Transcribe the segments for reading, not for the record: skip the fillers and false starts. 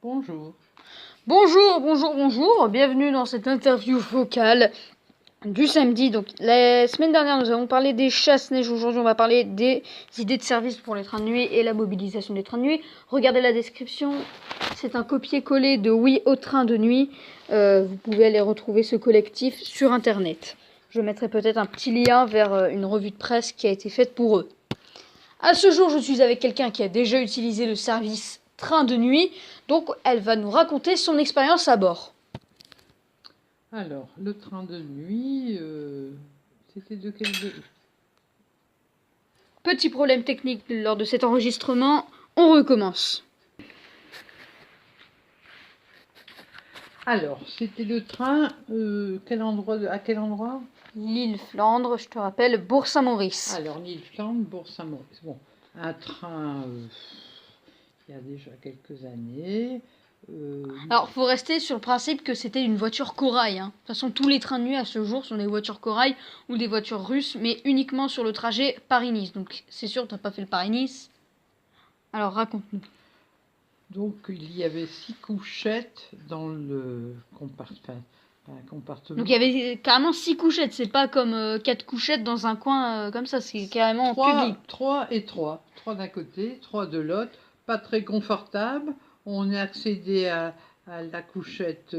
Bonjour. Bonjour, bienvenue dans cette interview vocale du samedi. Donc la semaine dernière nous avons parlé des chasse-neige, aujourd'hui on va parler des idées de service pour les trains de nuit et la mobilisation des trains de nuit. Regardez la description, c'est un copier-coller de Oui au train de nuit. Vous pouvez aller retrouver ce collectif sur internet. Je mettrai peut-être un petit lien vers une revue de presse qui a été faite pour eux. À ce jour, je suis avec quelqu'un qui a déjà utilisé le service train de nuit, donc elle va nous raconter son expérience à bord. Alors, le train de nuit, c'était de quel... Petit problème technique lors de cet enregistrement, on recommence. Alors, c'était le train, à quel endroit? L'île Flandre, je te rappelle, Bourg-Saint-Maurice. Alors, l'île Flandre, Bourg-Saint-Maurice. Bon, un train, il y a déjà quelques années. Alors, faut rester sur le principe que c'était une voiture corail. De toute façon, tous les trains de nuit à ce jour sont des voitures corail ou des voitures russes, mais uniquement sur le trajet Paris-Nice. Donc, c'est sûr, tu n'as pas fait le Paris-Nice. Alors, raconte-nous. Donc, il y avait 6 couchettes dans le compartiment. Donc il y avait carrément 6 couchettes, c'est pas comme 4 couchettes dans un coin comme ça, c'est carrément public. 3 et 3. 3 d'un côté, 3 de l'autre. Pas très confortable. On est accédé à la couchette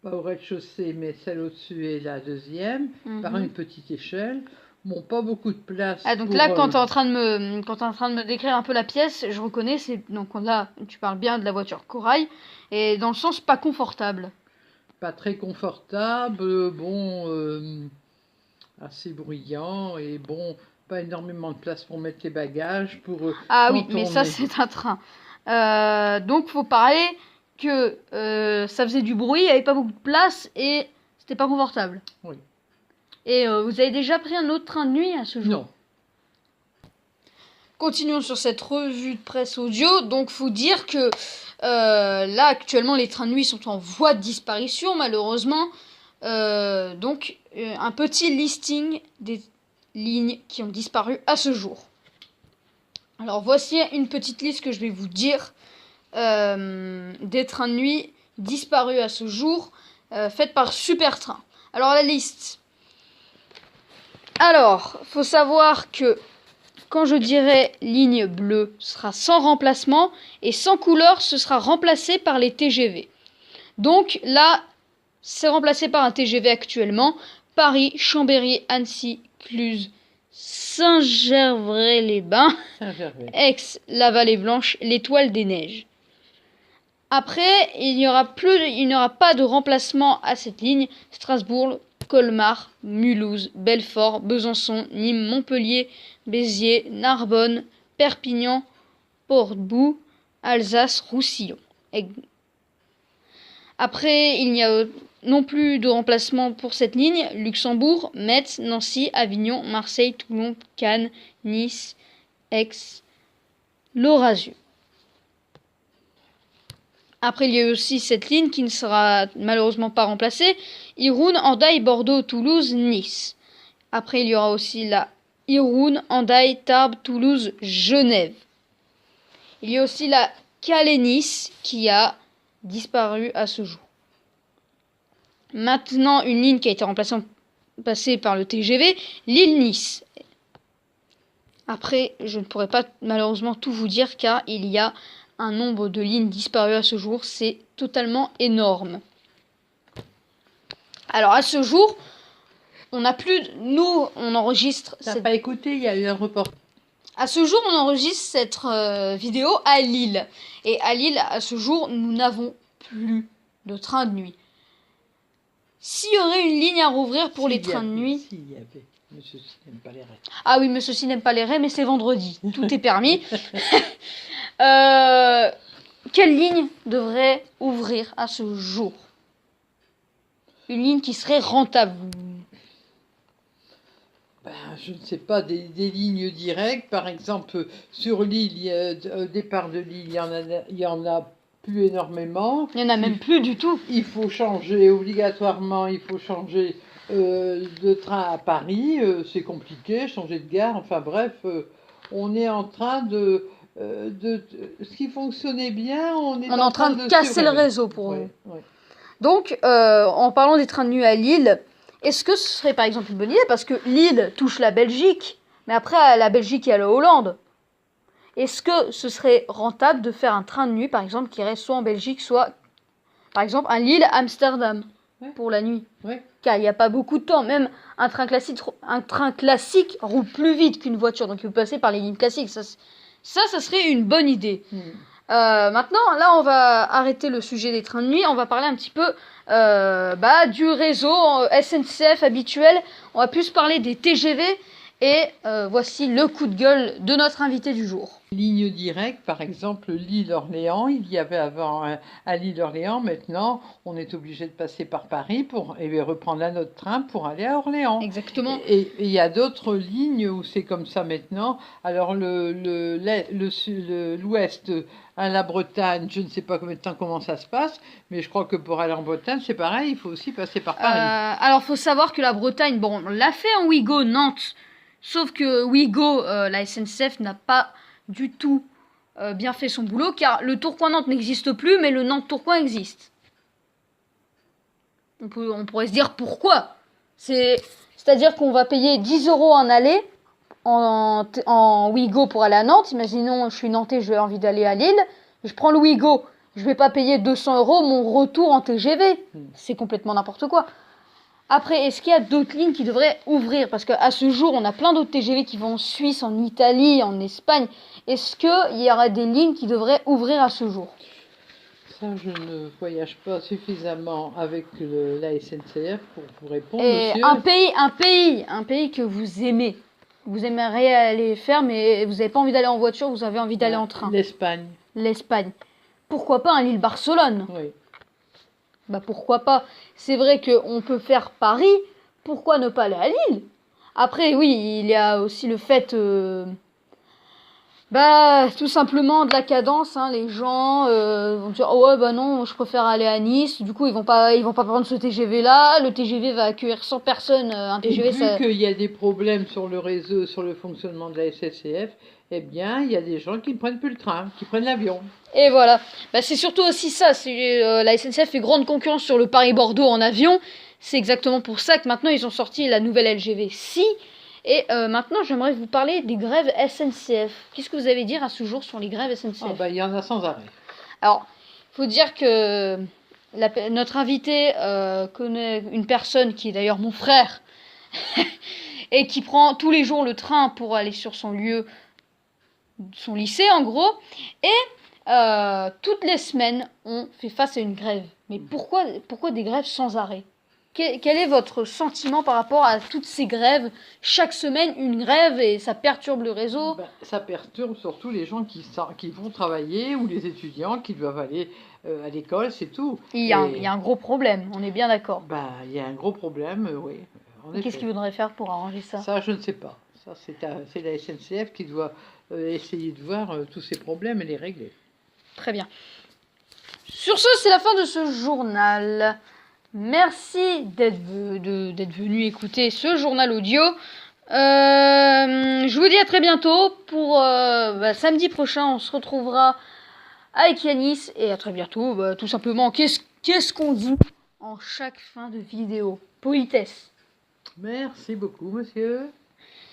pas au rez-de-chaussée, mais celle au-dessus est la deuxième, par une petite échelle. Bon, pas beaucoup de place. Ah, donc là, quand tu es en train de me décrire un peu la pièce, je reconnais, donc là, tu parles bien de la voiture corail, et dans le sens pas confortable. Pas très confortable, assez bruyant, et bon, pas énormément de place pour mettre les bagages. Ah oui, mais ça, c'est un train. Donc, faut parler que ça faisait du bruit, il n'y avait pas beaucoup de place, et c'était pas confortable. Oui. Et vous avez déjà pris un autre train de nuit à ce jour? Non. Continuons sur cette revue de presse audio. Donc, faut dire que là, actuellement, les trains de nuit sont en voie de disparition, malheureusement. Donc, un petit listing des lignes qui ont disparu à ce jour. Alors, voici une petite liste que je vais vous dire des trains de nuit disparus à ce jour, faite par Supertrain. Alors, la liste. Alors, faut savoir que quand je dirai ligne bleue, ce sera sans remplacement, et sans couleur, ce sera remplacé par les TGV. Donc là, c'est remplacé par un TGV actuellement. Paris, Chambéry, Annecy, Cluses, Saint-Gervais-les-Bains, Aix, la Vallée Blanche, l'Étoile des Neiges. Après, il n'y aura pas de remplacement à cette ligne. Strasbourg, Colmar, Mulhouse, Belfort, Besançon, Nîmes, Montpellier, Béziers, Narbonne, Perpignan, Portbou, Alsace, Roussillon. Après, il n'y a non plus de remplacement pour cette ligne. Luxembourg, Metz, Nancy, Avignon, Marseille, Toulon, Cannes, Nice, Aix, Lourazou. Après, il y a aussi cette ligne qui ne sera malheureusement pas remplacée. Irun, Hendaye, Bordeaux, Toulouse, Nice. Après, il y aura aussi la Irun, Hendaye, Tarbes, Toulouse, Genève. Il y a aussi la Calais-Nice qui a disparu à ce jour. Maintenant, une ligne qui a été remplacée par le TGV, Lille-Nice. Après, je ne pourrai pas malheureusement tout vous dire car il y a un nombre de lignes disparues à ce jour, c'est totalement énorme. Alors à ce jour, on enregistre. T'as pas écouté, il y a eu un reportage. À ce jour, on enregistre cette vidéo à Lille. Et à Lille, à ce jour, nous n'avons plus de train de nuit. S'il y aurait une ligne à rouvrir pour les trains de nuit... S'il y avait. Monsieur Si n'aime pas les raies. Ah oui, Monsieur Si n'aime pas les raies, mais c'est vendredi. Tout est permis. Quelle ligne devrait ouvrir à ce jour? Une ligne qui serait rentable. Je ne sais pas, des lignes directes. Par exemple, sur l'île, au départ de l'île, il y en a plus énormément. Il n'y en a même plus du tout. Il faut changer, obligatoirement, de train à Paris. C'est compliqué, changer de gare. Enfin bref, on est en train de ce qui fonctionnait bien, on est On est en train de casser le réseau pour eux. Ouais. Donc, en parlant des trains de nuit à Lille, est-ce que ce serait par exemple une bonne idée? Parce que Lille touche la Belgique, mais après, la Belgique, il y a la Hollande. Est-ce que ce serait rentable de faire un train de nuit, par exemple, qui irait soit en Belgique, soit, par exemple, un Lille-Amsterdam pour la nuit? Car il n'y a pas beaucoup de temps. Même un train classique roule plus vite qu'une voiture. Donc, il peut passer par les lignes classiques. Ça serait une bonne idée. Maintenant, là, on va arrêter le sujet des trains de nuit. On va parler un petit peu du réseau SNCF habituel. On va plus parler des TGV. Et voici le coup de gueule de notre invité du jour. Ligne directe, par exemple Lille-Orléans. Il y avait avant à Lille-Orléans. Maintenant, on est obligé de passer par Paris et reprendre un autre train pour aller à Orléans. Exactement. Et il y a d'autres lignes où c'est comme ça maintenant. Alors l'ouest à la Bretagne, je ne sais pas combien de temps comment ça se passe, mais je crois que pour aller en Bretagne, c'est pareil, il faut aussi passer par Paris. Alors, il faut savoir que la Bretagne, bon, on l'a fait en Ouigo Nantes. Sauf que Ouigo, la SNCF n'a pas du tout bien fait son boulot, car le Tourcoing-Nantes n'existe plus, mais le Nantes-Tourcoing existe. On pourrait se dire pourquoi. C'est-à-dire qu'on va payer 10 € en aller en Ouigo pour aller à Nantes. Imaginons, je suis nantais, j'ai envie d'aller à Lille. Je prends le Ouigo, je vais pas payer 200 € mon retour en TGV. C'est complètement n'importe quoi. Après, est-ce qu'il y a d'autres lignes qui devraient ouvrir? Parce qu'à ce jour, on a plein d'autres TGV qui vont en Suisse, en Italie, en Espagne. Est-ce qu'il y aura des lignes qui devraient ouvrir à ce jour? Ça, je ne voyage pas suffisamment avec la SNCF pour vous répondre, Et monsieur. Un pays que vous aimez. Vous aimeriez aller faire, mais vous n'avez pas envie d'aller en voiture, vous avez envie d'aller en train. L'Espagne. L'Espagne. Pourquoi pas un Lille-Barcelone? Oui. Bah pourquoi pas? C'est vrai qu'on peut faire Paris, pourquoi ne pas aller à Lille? Après, oui, il y a aussi le fait, tout simplement de la cadence, hein, les gens vont dire, oh ouais, bah non, je préfère aller à Nice, du coup, ils vont pas prendre ce TGV-là, le TGV va accueillir 100 personnes, un TGV, et vu qu'il y a des problèmes sur le réseau, sur le fonctionnement de la SNCF, eh bien, il y a des gens qui ne prennent plus le train, qui prennent l'avion. Et voilà. C'est surtout aussi ça. La SNCF fait grande concurrence sur le Paris-Bordeaux en avion. C'est exactement pour ça que maintenant, ils ont sorti la nouvelle LGV Si. Et maintenant, j'aimerais vous parler des grèves SNCF. Qu'est-ce que vous avez à dire à ce jour sur les grèves SNCF? Il y en a sans arrêt. Alors, il faut dire que notre invité connaît une personne qui est d'ailleurs mon frère et qui prend tous les jours le train pour aller sur son lycée en gros, et toutes les semaines on fait face à une grève. Mais pourquoi des grèves sans arrêt? Quel est votre sentiment par rapport à toutes ces grèves? Chaque semaine une grève et ça perturbe le réseau. Ça perturbe surtout les gens qui vont travailler ou les étudiants qui doivent aller à l'école, c'est tout. Il y a un gros problème, on est bien d'accord. Il y a un gros problème, oui. Qu'est-ce qu'il faudrait faire pour arranger ça? Ça, je ne sais pas. Ça, c'est la SNCF qui doit essayer de voir tous ces problèmes et les régler. Très bien. Sur ce, c'est la fin de ce journal. Merci d'être venu écouter ce journal audio. Je vous dis à très bientôt. Pour samedi prochain, on se retrouvera avec Yanis. Et à très bientôt. Tout simplement, qu'est-ce qu'on dit en chaque fin de vidéo? Politesse. Merci beaucoup, monsieur.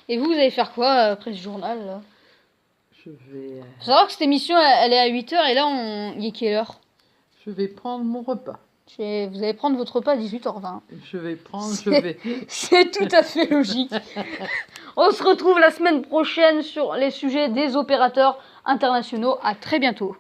Et vous allez faire quoi après ce journal là? Je vais... Faut savoir que cette émission, elle est à 8h et là, il est quelle heure? Je vais prendre mon repas. Vous allez prendre votre repas à 18h20. C'est tout à fait logique. On se retrouve la semaine prochaine sur les sujets des opérateurs internationaux. À très bientôt.